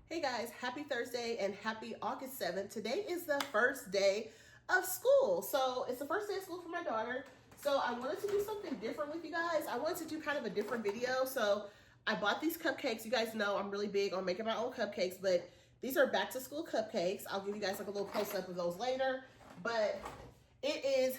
Hey guys, happy Thursday and happy August 7th. Today is the first day of school. So it's the first day of school for my daughter. So I wanted to do something different with you guys. I wanted to do kind of a different video. So I bought these cupcakes. You guys know I'm really big on making my own cupcakes, but these are back to school cupcakes. I'll give you guys like a little close up of those later. But it is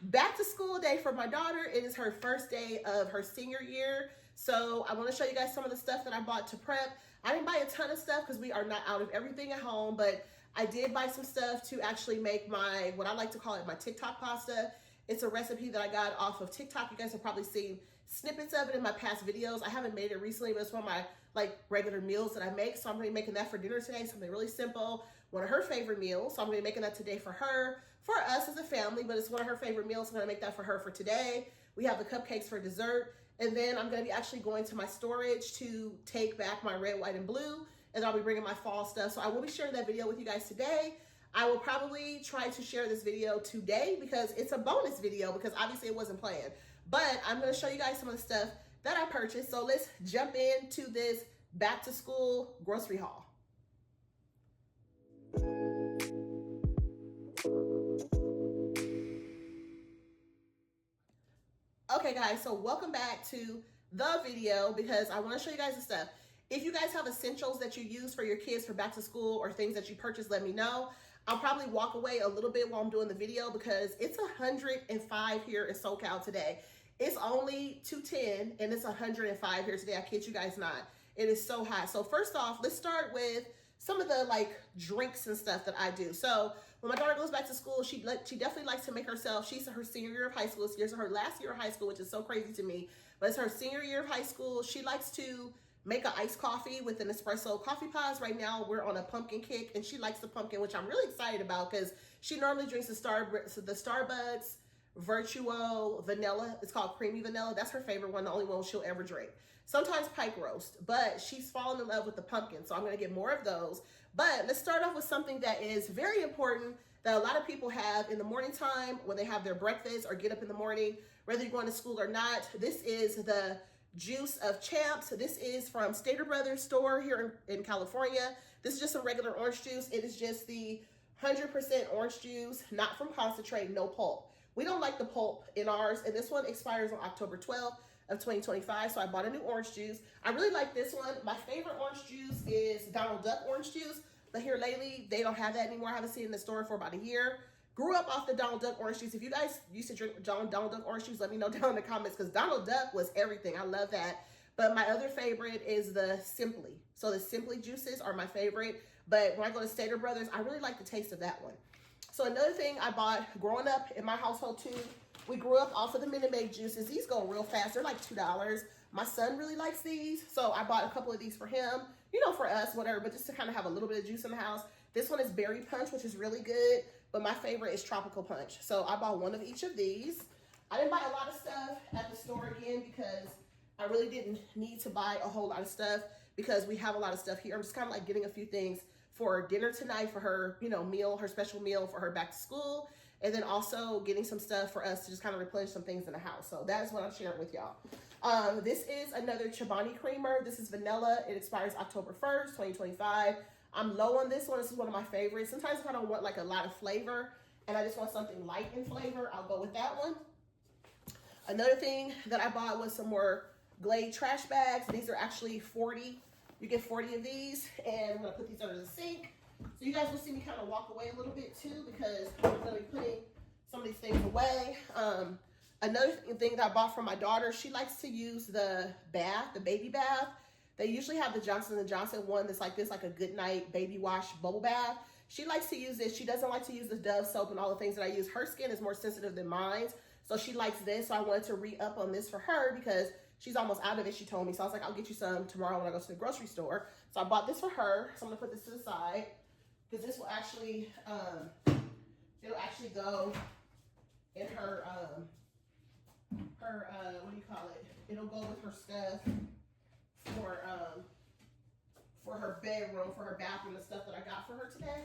back to school day for my daughter. It is her first day of her senior year. So I want to show you guys some of the stuff that I bought to prep. I didn't buy a ton of stuff because we are not out of everything at home, but I did buy some stuff to actually make my, what I like to call it, my TikTok pasta. It's a recipe that I got off of TikTok. You guys have probably seen snippets of it in my past videos. I haven't made it recently, but it's one of my like regular meals that I make. So I'm gonna be making that for dinner today, something really simple. One of her favorite meals. So I'm gonna be making that today for her, for us as a family, but it's one of her favorite meals. So I'm gonna make that for her for today. We have the cupcakes for dessert. And then I'm gonna be actually going to my storage to take back my red, white, and blue. And I'll be bringing my fall stuff. So I will be sharing that video with you guys today. I will probably try to share this video today because it's a bonus video because obviously it wasn't planned. But I'm gonna show you guys some of the stuff that I purchased. So let's jump into this back to school grocery haul. Okay guys, so welcome back to the video because I want to show you guys the stuff. If you guys have essentials that you use for your kids for back to school or things that you purchase, let me know. I'll probably walk away a little bit while I'm doing the video because it's 105 here in SoCal today. It's only 210 and it's 105 here today. I kid you guys not. It is so hot. So first off, let's start with some of the like drinks and stuff that I do. So when my daughter goes back to school, she definitely likes to make herself, she's her senior year of high school. It's her last year of high school, which is so crazy to me, but it's her senior year of high school. She likes to make an iced coffee with an espresso coffee pods. Right now we're on a pumpkin kick and she likes the pumpkin, which I'm really excited about because she normally drinks the Starbucks Vertuo vanilla. It's called creamy vanilla. That's her favorite one, the only one she'll ever drink. Sometimes pike roast, but she's fallen in love with the pumpkin, so I'm gonna get more of those. But let's start off with something that is very important that a lot of people have in the morning time when they have their breakfast or get up in the morning, whether you're going to school or not. This is the juice of champs. This is from Stater Brothers store here in California. This is just some regular orange juice. It is just the 100% orange juice, not from concentrate, no pulp. We don't like the pulp in ours, and this one expires on October 12th of 2025, so I bought a new orange juice. I really like this one. My favorite orange juice is Donald Duck orange juice, but here lately, they don't have that anymore. I haven't seen it in the store for about a year. Grew up off the Donald Duck orange juice. If you guys used to drink Donald Duck orange juice, let me know down in the comments, because Donald Duck was everything. I love that. But my other favorite is the Simply. So the Simply juices are my favorite, but when I go to Stater Brothers, I really like the taste of that one. So another thing I bought growing up in my household too, we grew up off of the Minute Maid juices. These go real fast. They're like $2. My son really likes these, so I bought a couple of these for him, you know, for us, whatever, but just to kind of have a little bit of juice in the house. This one is Berry Punch, which is really good, but my favorite is Tropical Punch. So I bought one of each of these. I didn't buy a lot of stuff at the store again because I really didn't need to buy a whole lot of stuff because we have a lot of stuff here. I'm just kind of like getting a few things for dinner tonight for her, you know, meal, her special meal for her back to school. And then also getting some stuff for us to just kind of replenish some things in the house. So that's what I'm sharing with y'all. This is another Chobani creamer. This is vanilla. It expires October 1st, 2025. I'm low on this one. This is one of my favorites. Sometimes if I don't want like a lot of flavor and I just want something light in flavor, I'll go with that one. Another thing that I bought was some more Glade trash bags. These are actually 40. You get 40 of these, and I'm gonna put these under the sink. So you guys will see me kind of walk away a little bit too because I'm gonna be putting some of these things away. Another thing that I bought for my daughter, she likes to use the bath, the baby bath. They usually have the Johnson & Johnson one that's like this, like a good night baby wash bubble bath. She likes to use this. She doesn't like to use the Dove soap and all the things that I use. Her skin is more sensitive than mine, so she likes this. So I wanted to re-up on this for her because she's almost out of it, she told me. So I was like, I'll get you some tomorrow when I go to the grocery store. So I bought this for her. So I'm gonna put this to the side because this will actually, it'll actually go in her, what do you call it? It'll go with her stuff for her bedroom, for her bathroom, the stuff that I got for her today.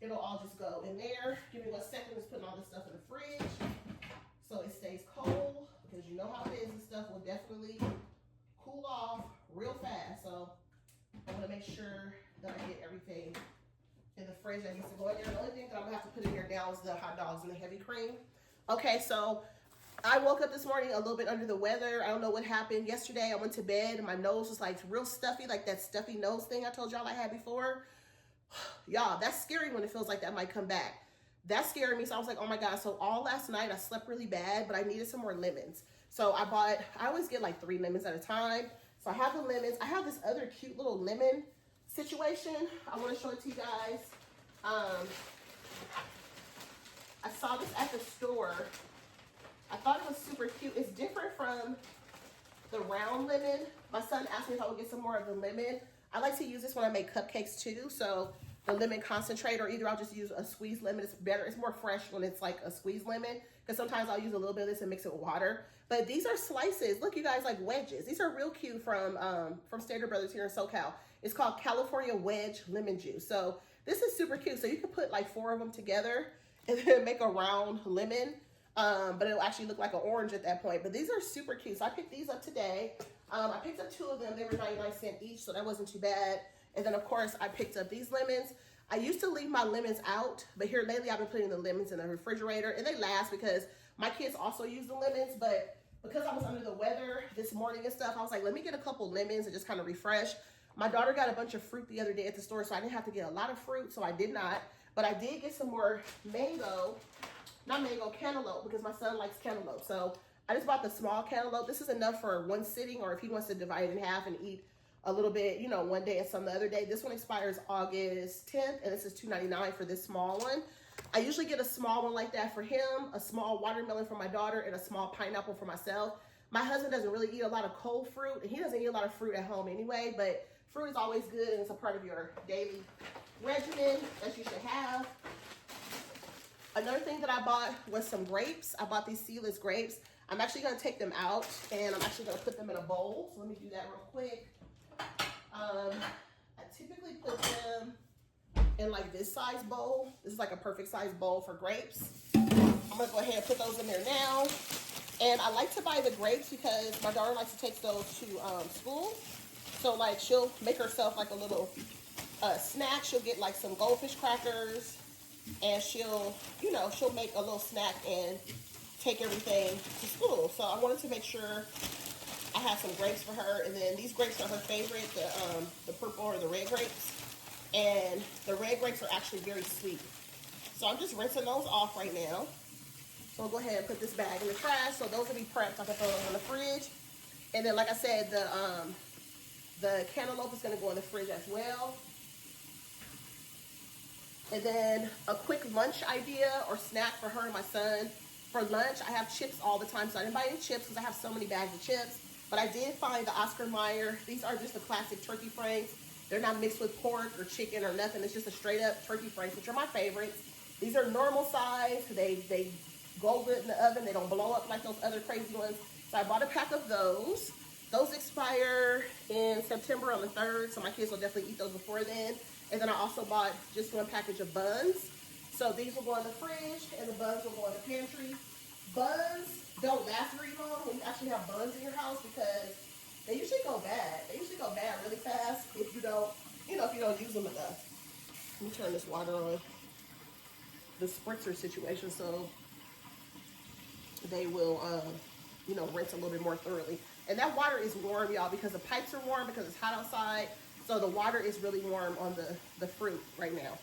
It'll all just go in there. Give me 1 second, just putting all this stuff in the fridge so it stays cold, because you know how it is, this stuff will definitely cool off real fast. So I want to make sure that I get everything in the fridge that needs to go in there. The only thing that I'm gonna have to put in here now is the hot dogs and the heavy cream. Okay, so I woke up this morning a little bit under the weather. I don't know what happened. Yesterday I went to bed and my nose was like real stuffy, like that stuffy nose thing I told y'all I had before. Y'all, that's scary when it feels like that might come back. That scared me, so I was like, oh my God. So all last night I slept really bad, but I needed some more lemons. So I always get like 3 lemons at a time. So I have the lemons. I have this other cute little lemon situation. I want to show it to you guys. I saw this at the store. I thought it was super cute. It's different from the round lemon. My son asked me if I would get some more of the lemon. I like to use this when I make cupcakes too. So the lemon concentrate, or either I'll just use a squeezed lemon. It's better. It's more fresh when it's like a squeezed lemon, because sometimes I'll use a little bit of this and mix it with water. But these are slices. Look, you guys, like wedges. These are real cute from Stater Brothers here in SoCal. It's called California Wedge Lemon Juice. So this is super cute. So you can put like 4 of them together and then make a round lemon. But it'll actually look like an orange at that point. But these are super cute. So I picked these up today. I picked up 2 of them. They were 99 cents each, so that wasn't too bad. And then, of course, I picked up these lemons. I used to leave my lemons out, but here lately I've been putting the lemons in the refrigerator, and they last because my kids also use the lemons. But because I was under the weather this morning and stuff, I was like, let me get a couple lemons and just kind of refresh. My daughter got a bunch of fruit the other day at the store, so I didn't have to get a lot of fruit, so I did not. But I did get some more cantaloupe, because my son likes cantaloupe. So I just bought the small cantaloupe. This is enough for 1 sitting, or if he wants to divide it in half and eat a little bit, you know, one day and some the other day. This one expires August 10th, and this is $2.99 for this small one. I usually get a small one like that for him, a small watermelon for my daughter, and a small pineapple for myself. My husband doesn't really eat a lot of cold fruit, and he doesn't eat a lot of fruit at home anyway, but fruit is always good, and it's a part of your daily regimen that you should have. Another thing that I bought was some grapes. I bought these seedless grapes. I'm actually going to take them out, and I'm actually going to put them in a bowl. So let me do that real quick. I typically put them in like this size bowl. This is like a perfect size bowl for grapes. I'm going to go ahead and put those in there now. And I like to buy the grapes because my daughter likes to take those to school. So like she'll make herself like a little snack. She'll get like some goldfish crackers, and she'll make a little snack and take everything to school. So I wanted to make sure I have some grapes for her. And then these grapes are her favorite, the purple or the red grapes. And the red grapes are actually very sweet. So I'm just rinsing those off right now. So I'll go ahead and put this bag in the trash. So those will be prepped. I can throw them in the fridge. And then, like I said, the cantaloupe is going to go in the fridge as well. And then a quick lunch idea or snack for her and my son. For lunch, I have chips all the time. So I didn't buy any chips because I have so many bags of chips. But I did find the Oscar Mayer. These are just the classic turkey franks. They're not mixed with pork or chicken or nothing. It's just a straight up turkey franks, which are my favorites. These are normal size. They go good in the oven. They don't blow up like those other crazy ones. So I bought a pack of those. Those expire in September on the 3rd. So my kids will definitely eat those before then. And then I also bought just 1 package of buns. So these will go in the fridge and the buns will go in the pantry. Buns don't last very long when you actually have buns in your house because they usually go bad. They usually go bad really fast if you don't, if you don't use them enough. Let me turn this water on. The spritzer situation, so they will, rinse a little bit more thoroughly. And that water is warm, y'all, because the pipes are warm because it's hot outside. So the water is really warm on the fruit right now.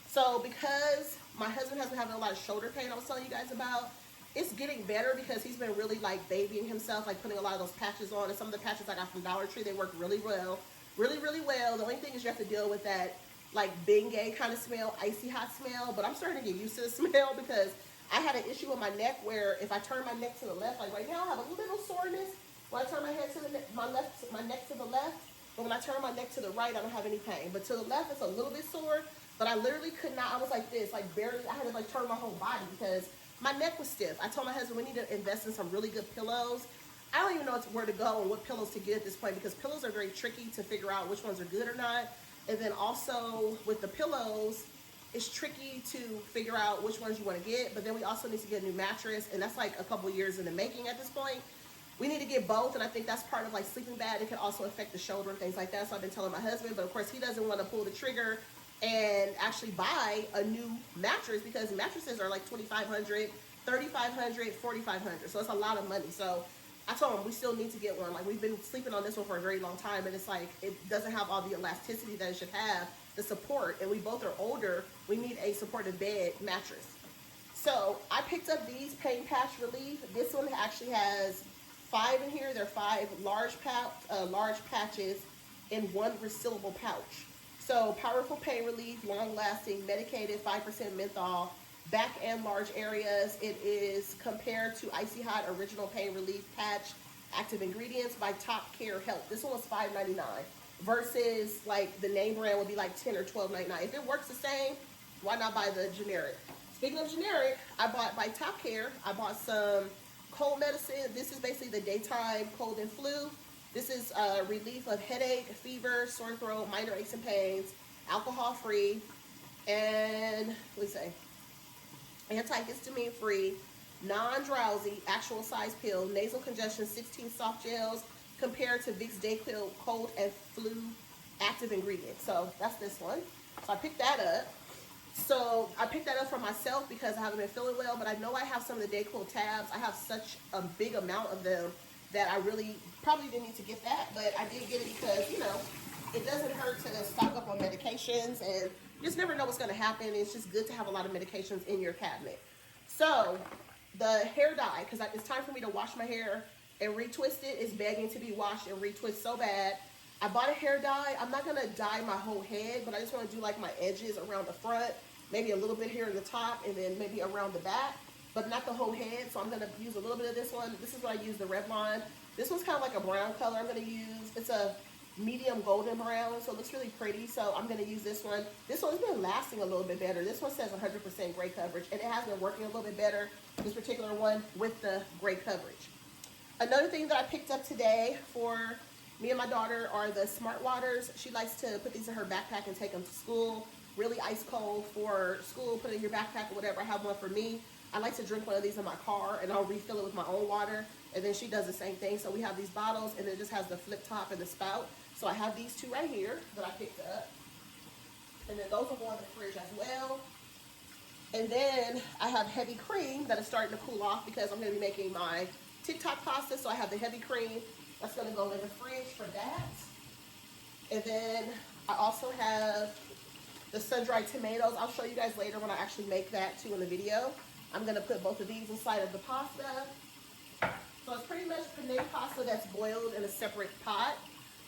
So because my husband has been having a lot of shoulder pain I was telling you guys about, it's getting better because he's been really like babying himself, like putting a lot of those patches on. And some of the patches I got from Dollar Tree, they work really well. Really, really well. The only thing is you have to deal with that like Bengay kind of smell, icy hot smell. But I'm starting to get used to the smell because I had an issue with my neck where if I turn my neck to the left, like right now I have a little soreness when I turn my head to my neck to the left. But when I turn my neck to the right, I don't have any pain. But to the left, it's a little bit sore. But I literally could not. I was like this, like barely. I had to like turn my whole body because my neck was stiff. I told my husband we need to invest in some really good pillows. I don't even know where to go and what pillows to get at this point because pillows are very tricky to figure out which ones are good or not. And then also with the pillows, it's tricky to figure out which ones you want to get. But then we also need to get a new mattress, and that's like a couple years in the making at this point. we need to get both, and I think that's part of like sleeping bad. It can also affect the shoulder and things like that. So I've been telling my husband, but of course he doesn't want to pull the trigger and actually buy a new mattress because mattresses are like $2,500, $3,500, $4,500. So it's a lot of money. So I told him we still need to get one. Like we've been sleeping on this one for a very long time, and it's like it doesn't have all the elasticity that it should have, the support, and we both are older. We need a supportive bed mattress. So I picked up these Pain Patch Relief. This one actually has 5 in here. They're 5 large patches in one resealable pouch. So powerful pain relief, long-lasting, medicated, 5% menthol, back and large areas. It is compared to Icy Hot Original Pain Relief Patch Active Ingredients by Top Care Health. This one was $5.99 versus like the name brand would be like $10 or $12.99. If it works the same, why not buy the generic? Speaking of generic, I bought by Top Care. I bought some cold medicine. This is basically the daytime cold and flu. This is relief of headache, fever, sore throat, minor aches and pains, alcohol-free, and what do we say? Antihistamine-free, non-drowsy, actual size pill, nasal congestion, 16 soft gels, compared to Vicks DayQuil cold and flu active ingredient. So that's this one. So I picked that up. So I picked that up for myself because I haven't been feeling well, but I know I have some of the DayQuil tabs. I have such a big amount of them that I really probably didn't need to get that, but I did get it because, you know, it doesn't hurt to stock up on medications, and you just never know what's going to happen. It's just good to have a lot of medications in your cabinet. So the hair dye, because it's time for me to wash my hair and retwist it. It's begging to be washed and retwist so bad. I bought a hair dye. I'm not going to dye my whole head, but I just want to do like my edges around the front, maybe a little bit here in the top, and then maybe around the back, but not the whole head. So I'm going to use a little bit of this one. This is what I use, the Revlon. This one's kind of like a brown color I'm going to use. It's a medium golden brown, so it looks really pretty. So I'm going to use this one. This one's been lasting a little bit better. This one says 100% gray coverage, and it has been working a little bit better, this particular one, with the gray coverage. Another thing that I picked up today for me and my daughter are the Smart Waters. She likes to put these in her backpack and take them to school. Really ice cold for school, put it in your backpack or whatever. I have one for me. I like to drink one of these in my car, and I'll refill it with my own water, and then she does the same thing. So we have these bottles, and it just has the flip top and the spout. So I have these 2 right here that I picked up, and then those will go in the fridge as well. And then I have heavy cream that is starting to cool off because I'm going to be making my TikTok pasta. So I have the heavy cream that's going to go in the fridge for that. And then I also have the sun-dried tomatoes. I'll show you guys later when I actually make that too in the video. I'm going to put both of these inside of the pasta. So it's pretty much penne pasta that's boiled in a separate pot.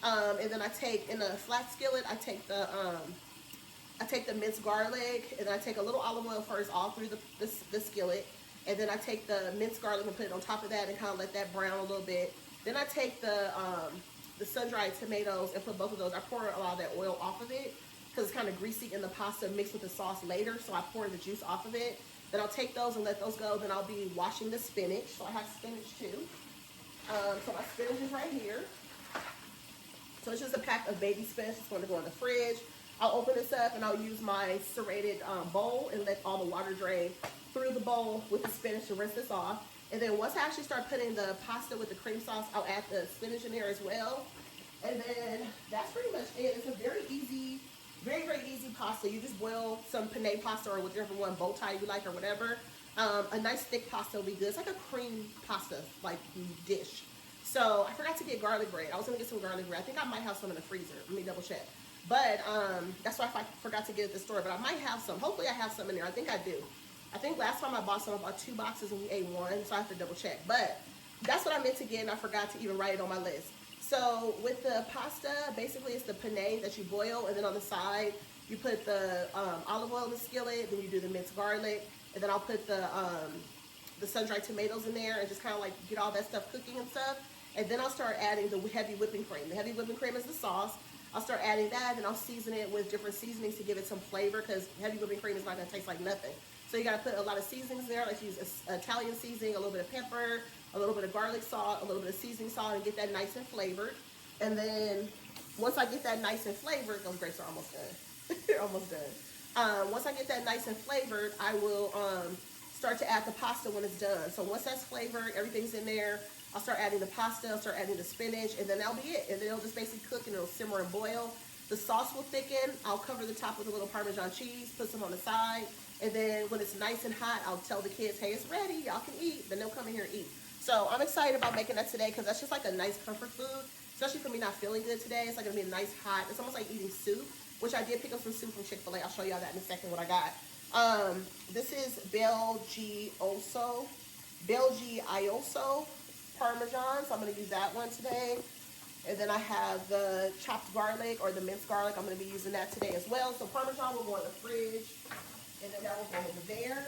And then I take, in a flat skillet, I take the minced garlic, and I take a little olive oil first all through the skillet. And then I take the minced garlic and put it on top of that and kind of let that brown a little bit. Then I take the sun-dried tomatoes and put both of those. I pour a lot of that oil off of it because it's kind of greasy in the pasta mixed with the sauce later. So I pour the juice off of it. Then I'll take those and let those go. Then I'll be washing the spinach. So I have spinach too. So my spinach is right here. So it's just a pack of baby spinach. It's going to go in the fridge. I'll open this up and I'll use my serrated bowl and let all the water drain through the bowl with the spinach to rinse this off. And then once I actually start putting the pasta with the cream sauce, I'll add the spinach in there as well. And then that's pretty much it. It's a very easy, very, very easy pasta. You just boil some penne pasta or whichever one, bow tie you like or whatever. A nice thick pasta will be good. It's like a cream pasta like dish. So I forgot to get garlic bread. I was going to get some garlic bread. I think I might have some in the freezer. Let me double check. But that's why I forgot to get it at the store. But I might have some. Hopefully I have some in there. I think I do. I think last time I bought some, I bought 2 boxes and we ate 1. So I have to double check. But that's what I meant to get, and I forgot to even write it on my list. So with the pasta, basically it's the penne that you boil, and then on the side you put the olive oil in the skillet, then you do the minced garlic, and then I'll put the sun-dried tomatoes in there and just kind of like get all that stuff cooking and stuff. And then I'll start adding the heavy whipping cream. The heavy whipping cream is the sauce. I'll start adding that, and I'll season it with different seasonings to give it some flavor, because heavy whipping cream is not going to taste like nothing. So you got to put a lot of seasonings there. Let's use Italian seasoning, a little bit of pepper, a little bit of garlic salt, a little bit of seasoning salt, and get that nice and flavored. And then once I get that nice and flavored, those grapes are almost done. They're almost done. Once I get that nice and flavored, I will start to add the pasta when it's done. So once that's flavored, everything's in there, I'll start adding the pasta, I'll start adding the spinach, and then that'll be it. And then it'll just basically cook and it'll simmer and boil. The sauce will thicken. I'll cover the top with a little Parmesan cheese, put some on the side, and then when it's nice and hot, I'll tell the kids, hey, it's ready, y'all can eat. Then they'll come in here and eat. So I'm excited about making that today because that's just like a nice comfort food, especially for me not feeling good today. It's like gonna be a nice hot, it's almost like eating soup, which I did pick up some soup from Chick-fil-A. I'll show y'all that in a second what I got. This is Belgioso Parmesan, so I'm gonna use that one today. And then I have the chopped garlic or the minced garlic. I'm gonna be using that today as well. So Parmesan will go in the fridge, and then that will go over there.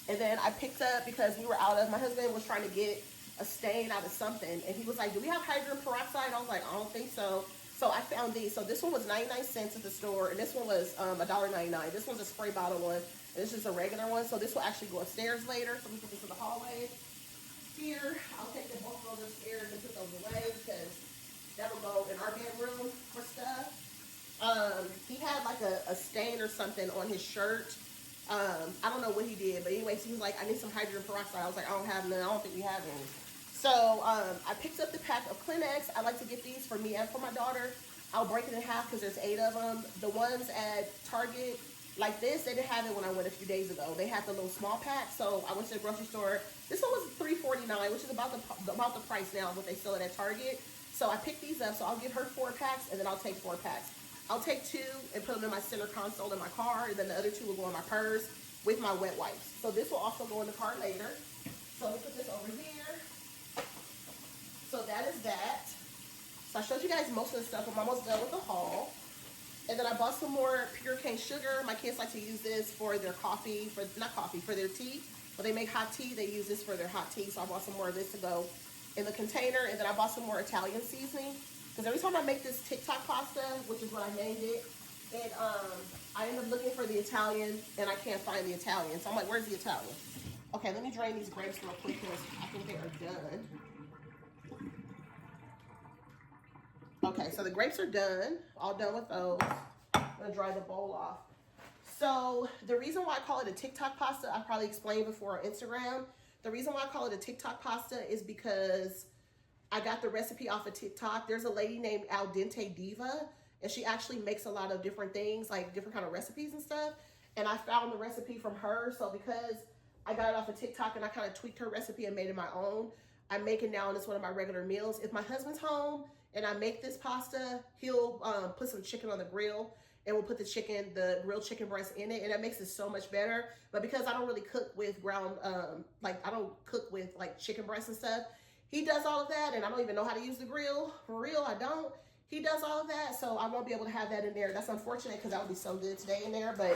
And then I picked up, because my husband was trying to get a stain out of something, and he was like, do we have hydrogen peroxide? I was like, I don't think so. So I found these. So this one was 99 cents at the store, and this one was $1.99. This one's a spray bottle one, and this is a regular one. So this will actually go upstairs later. So we put this in the hallway. Here, I'll take the both of those upstairs and put those away because that will go in our bedroom for stuff. He had like a stain or something on his shirt. I don't know what he did, but anyways, he was like, I need some hydrogen peroxide. I was like, I don't have none. I don't think we have any. So I picked up the pack of Kleenex. I like to get these for me and for my daughter. I'll break it in half because there's 8 of them. The ones at Target like this, they didn't have it when I went a few days ago. They had the little small pack, so I went to the grocery store. This one was $3.49, which is about the price now of what they sell it at Target. So I picked these up, so I'll give her 4 packs, and then I'll take 4 packs. I'll take 2 and put them in my center console in my car, and then the other 2 will go in my purse with my wet wipes. So this will also go in the car later. So let me put this over here. So that is that. So I showed you guys most of the stuff. I'm almost done with the haul. And then I bought some more pure cane sugar. My kids like to use this for their coffee, for their tea. When they make hot tea, they use this for their hot tea. So I bought some more of this to go in the container. And then I bought some more Italian seasoning. Because every time I make this TikTok pasta, which is what I named it, and I end up looking for the Italian, and I can't find the Italian. So I'm like, where's the Italian? Okay, let me drain these grapes real quick because I think they are done. Okay, so the grapes are done. All done with those. I'm gonna dry the bowl off. So the reason why I call it a TikTok pasta, I probably explained before on Instagram. The reason why I call it a TikTok pasta is because I got the recipe off of TikTok. There's a lady named Al Dente Diva, and she actually makes a lot of different things, like different kind of recipes and stuff. And I found the recipe from her. So because I got it off of TikTok and I kind of tweaked her recipe and made it my own, I make it now, and it's one of my regular meals. If my husband's home and I make this pasta, he'll put some chicken on the grill, and we'll put the grilled chicken breast in it, and that makes it so much better. But because I don't really cook with ground, I don't cook with like chicken breast and stuff, he does all of that, and I don't even know how to use the grill. For real, I don't. He does all of that, so I won't be able to have that in there. That's unfortunate because that would be so good today in there. But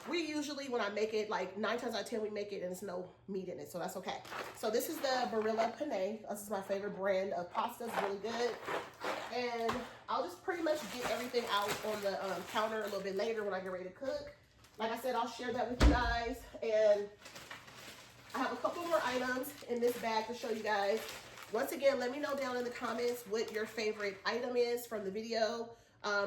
we usually, when I make it, like 9 times out of 10, we make it and there's no meat in it, so that's okay. So this is the Barilla Penne. This is my favorite brand of pasta. It's really good. And I'll just pretty much get everything out on the counter a little bit later when I get ready to cook. Like I said, I'll share that with you guys. And I have a couple more items in this bag to show you guys. Once again, let me know down in the comments what your favorite item is from the video,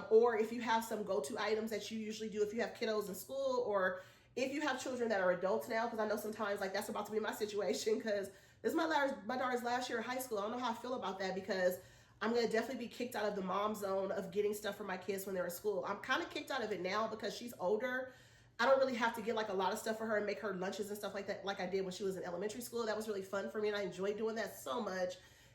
or if you have some go-to items that you usually do if you have kiddos in school, or if you have children that are adults now, because I know sometimes like that's about to be my situation, because this is my daughter's last year of high school. I don't know how I feel about that, because I'm going to definitely be kicked out of the mom zone of getting stuff for my kids when they're in school. I'm kind of kicked out of it now because she's older. I don't really have to get like a lot of stuff for her and make her lunches and stuff like that like I did when she was in elementary school. That was really fun for me, and I enjoyed doing that so much.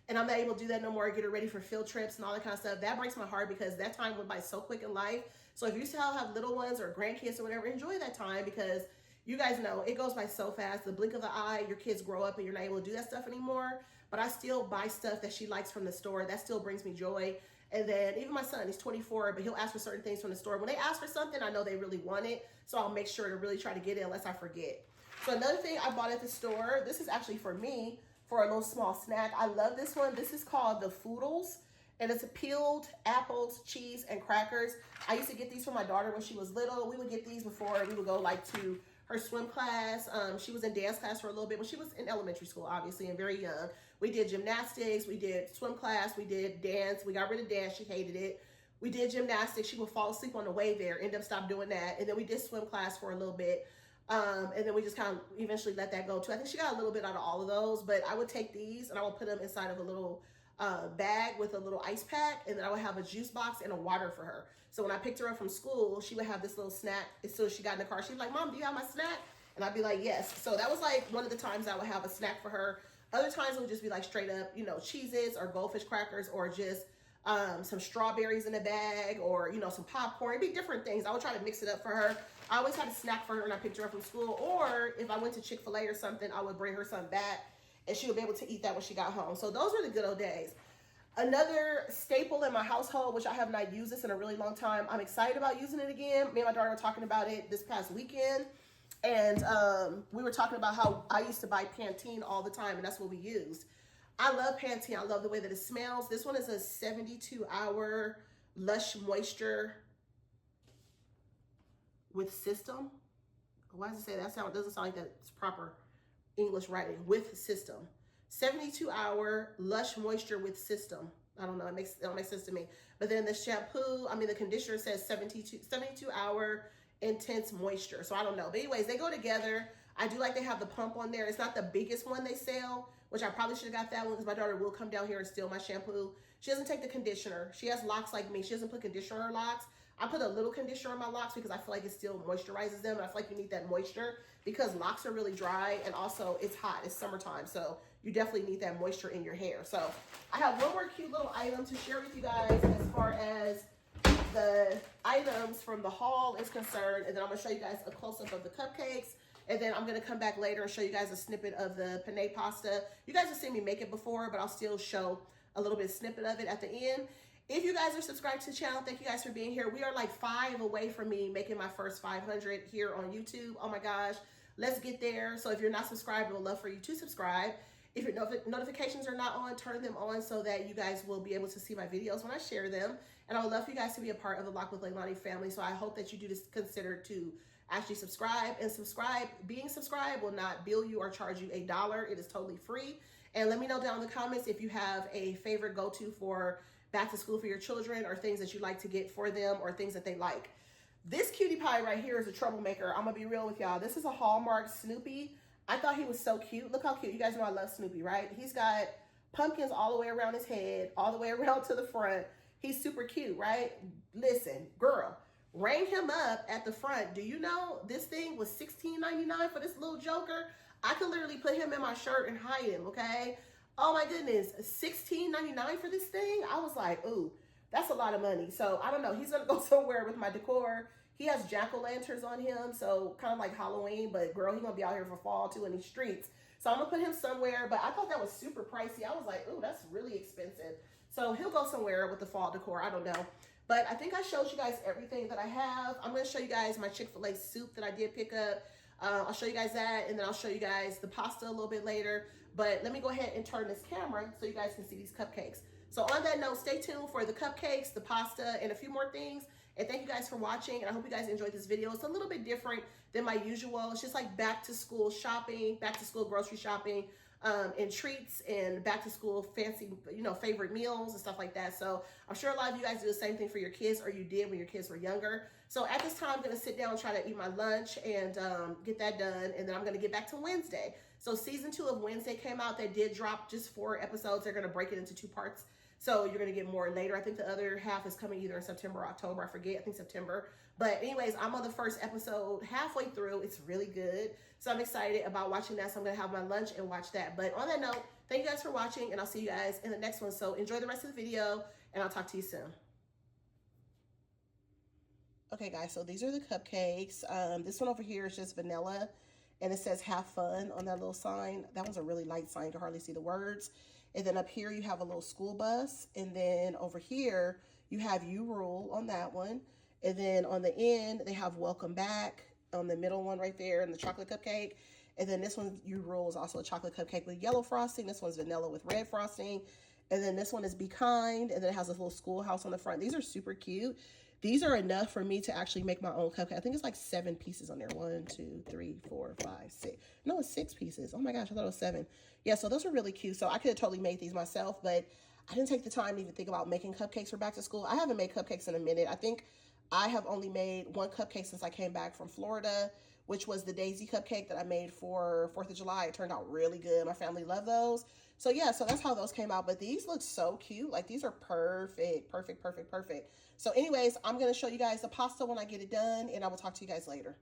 And I'm not able to do that no more, get her ready for field trips and all that kind of stuff. That breaks my heart because that time went by so quick in life. So if you still have little ones or grandkids or whatever, enjoy that time, because you guys know it goes by so fast. The blink of the eye, your kids grow up and you're not able to do that stuff anymore. But I still buy stuff that she likes from the store. That still brings me joy. And then even my son, he's 24, but he'll ask for certain things from the store. When they ask for something, I know they really want it. So I'll make sure to really try to get it unless I forget. So another thing I bought at the store, this is actually for me, for a little small snack. I love this one. This is called the Foodles, and it's peeled apples, cheese, and crackers. I used to get these for my daughter when she was little. We would get these before we would go like to her swim class. She was in dance class for a little bit when she was in elementary school, obviously, and very young. We did gymnastics, we did swim class, we did dance. We got rid of dance, she hated it. We did gymnastics. She would fall asleep on the way there, end up stop doing that. And then we did swim class for a little bit. And then we just kind of eventually let that go too. I think she got a little bit out of all of those, but I would take these and I would put them inside of a little bag with a little ice pack, and then I would have a juice box and a water for her. So when I picked her up from school, she would have this little snack. As soon as she got in the car, she'd be like, Mom, do you have my snack? And I'd be like, yes. So that was like one of the times I would have a snack for her. Other times it would just be like straight up, you know, Cheez-Its or Goldfish crackers, or just some strawberries in a bag, or, you know, some popcorn. It'd be different things. I would try to mix it up for her. I always had a snack for her when I picked her up from school, or if I went to Chick-fil-A or something, I would bring her some back and she would be able to eat that when she got home. So those were the good old days. Another staple in my household, which I have not used this in a really long time, I'm excited about using it again. Me and my daughter were talking about it this past weekend, and we were talking about how I used to buy Pantene all the time, and that's what we used. I love Pantene. I love the way that it smells. This one is a 72-hour Lush Moisture with System. Why does it say that? It doesn't sound like that's proper English writing. With System. 72-hour Lush Moisture with System. I don't know. It don't make sense to me. But then the shampoo, the conditioner says 72-hour intense moisture. So I don't know. But anyways, they go together. I do like they have the pump on there. It's not the biggest one they sell, which I probably should have got that one because my daughter will come down here and steal my shampoo. She doesn't take the conditioner. She has locks like me. She doesn't put conditioner in her locks. I put a little conditioner on my locks because I feel like it still moisturizes them. And I feel like you need that moisture because locks are really dry, and also it's hot. It's summertime, so you definitely need that moisture in your hair. So I have one more cute little item to share with you guys as far as the items from the haul is concerned, and then I'm going to show you guys a close-up of the cupcakes. And then I'm going to come back later and show you guys a snippet of the penne pasta. You guys have seen me make it before, but I'll still show a little bit of snippet of it at the end. If you guys are subscribed to the channel, thank you guys for being here. We are like 5 away from me making my first 500 here on YouTube. Oh my gosh, let's get there. So if you're not subscribed, I would love for you to subscribe. If your notifications are not on, turn them on so that you guys will be able to see my videos when I share them. And I would love for you guys to be a part of the Lock with Leilani family. So I hope that you do consider to actually subscribe. And being subscribed will not bill you or charge you $1. It is totally free. And let me know down in the comments if you have a favorite go-to for back to school for your children, or things that you like to get for them, or things that they like. This cutie pie right here is a troublemaker. I'm gonna be real with y'all. This is a Hallmark Snoopy. I thought he was so cute. Look how cute. You guys know I love Snoopy, right? He's got pumpkins all the way around his head, all the way around to the front. He's super cute, right? Listen, girl, ring him up at the front. Do you know this thing was $16.99 for this little joker? I could literally put him in my shirt and hide him, okay? Oh my goodness, $16.99 for this thing? I was like, ooh, that's a lot of money. So I don't know. He's gonna go somewhere with my decor. He has jack-o'-lanterns on him, so kind of like Halloween, but girl, he's gonna be out here for fall too in these streets. So I'm gonna put him somewhere, but I thought that was super pricey. I was like, ooh, that's really expensive. So he'll go somewhere with the fall decor, I don't know. But I think I showed you guys everything that I have. I'm gonna show you guys my Chick-fil-A soup that I did pick up. I'll show you guys that, and then I'll show you guys the pasta a little bit later. But let me go ahead and turn this camera so you guys can see these cupcakes. So on that note, stay tuned for the cupcakes, the pasta, and a few more things. And thank you guys for watching, and I hope you guys enjoyed this video. It's a little bit different than my usual. It's just like back to school shopping, back to school grocery shopping, and treats, and back to school fancy, favorite meals and stuff like that. So I'm sure a lot of you guys do the same thing for your kids, or you did when your kids were younger. So at this time, I'm gonna sit down and try to eat my lunch and get that done, and then I'm gonna get back to Wednesday. So season 2 of Wednesday came out. They did drop just 4 episodes. They're gonna break it into 2 parts. So you're gonna get more later. I think the other half is coming either in September or October. I forget, I think September. But anyways, I'm on the first episode halfway through. It's really good. So I'm excited about watching that. So I'm gonna have my lunch and watch that. But on that note, thank you guys for watching, and I'll see you guys in the next one. So enjoy the rest of the video, and I'll talk to you soon. Okay guys, so these are the cupcakes. This one over here is just vanilla, and it says have fun on that little sign. That one's a really light sign, you can hardly see the words. And then up here you have a little school bus, and then over here you have You Rule on that one. And then on the end they have Welcome Back on the middle one right there, and the chocolate cupcake. And then this one, You Rule, is also a chocolate cupcake with yellow frosting. This one's vanilla with red frosting. And then this one is Be Kind, and then it has this little schoolhouse on the front. These are super cute. These are enough for me to actually make my own cupcake. I think it's like 7 pieces on there. 1, 2, 3, 4, 5, 6. No, it's 6 pieces. Oh my gosh, I thought it was 7. Yeah, so those are really cute. So I could have totally made these myself, but I didn't take the time to even think about making cupcakes for back to school. I haven't made cupcakes in a minute. I think I have only made 1 cupcake since I came back from Florida, which was the daisy cupcake that I made for 4th of July. It turned out really good. My family loved those. So yeah, so that's how those came out. But these look so cute. Like these are perfect, perfect, perfect, perfect. So anyways, I'm going to show you guys the pasta when I get it done, and I will talk to you guys later.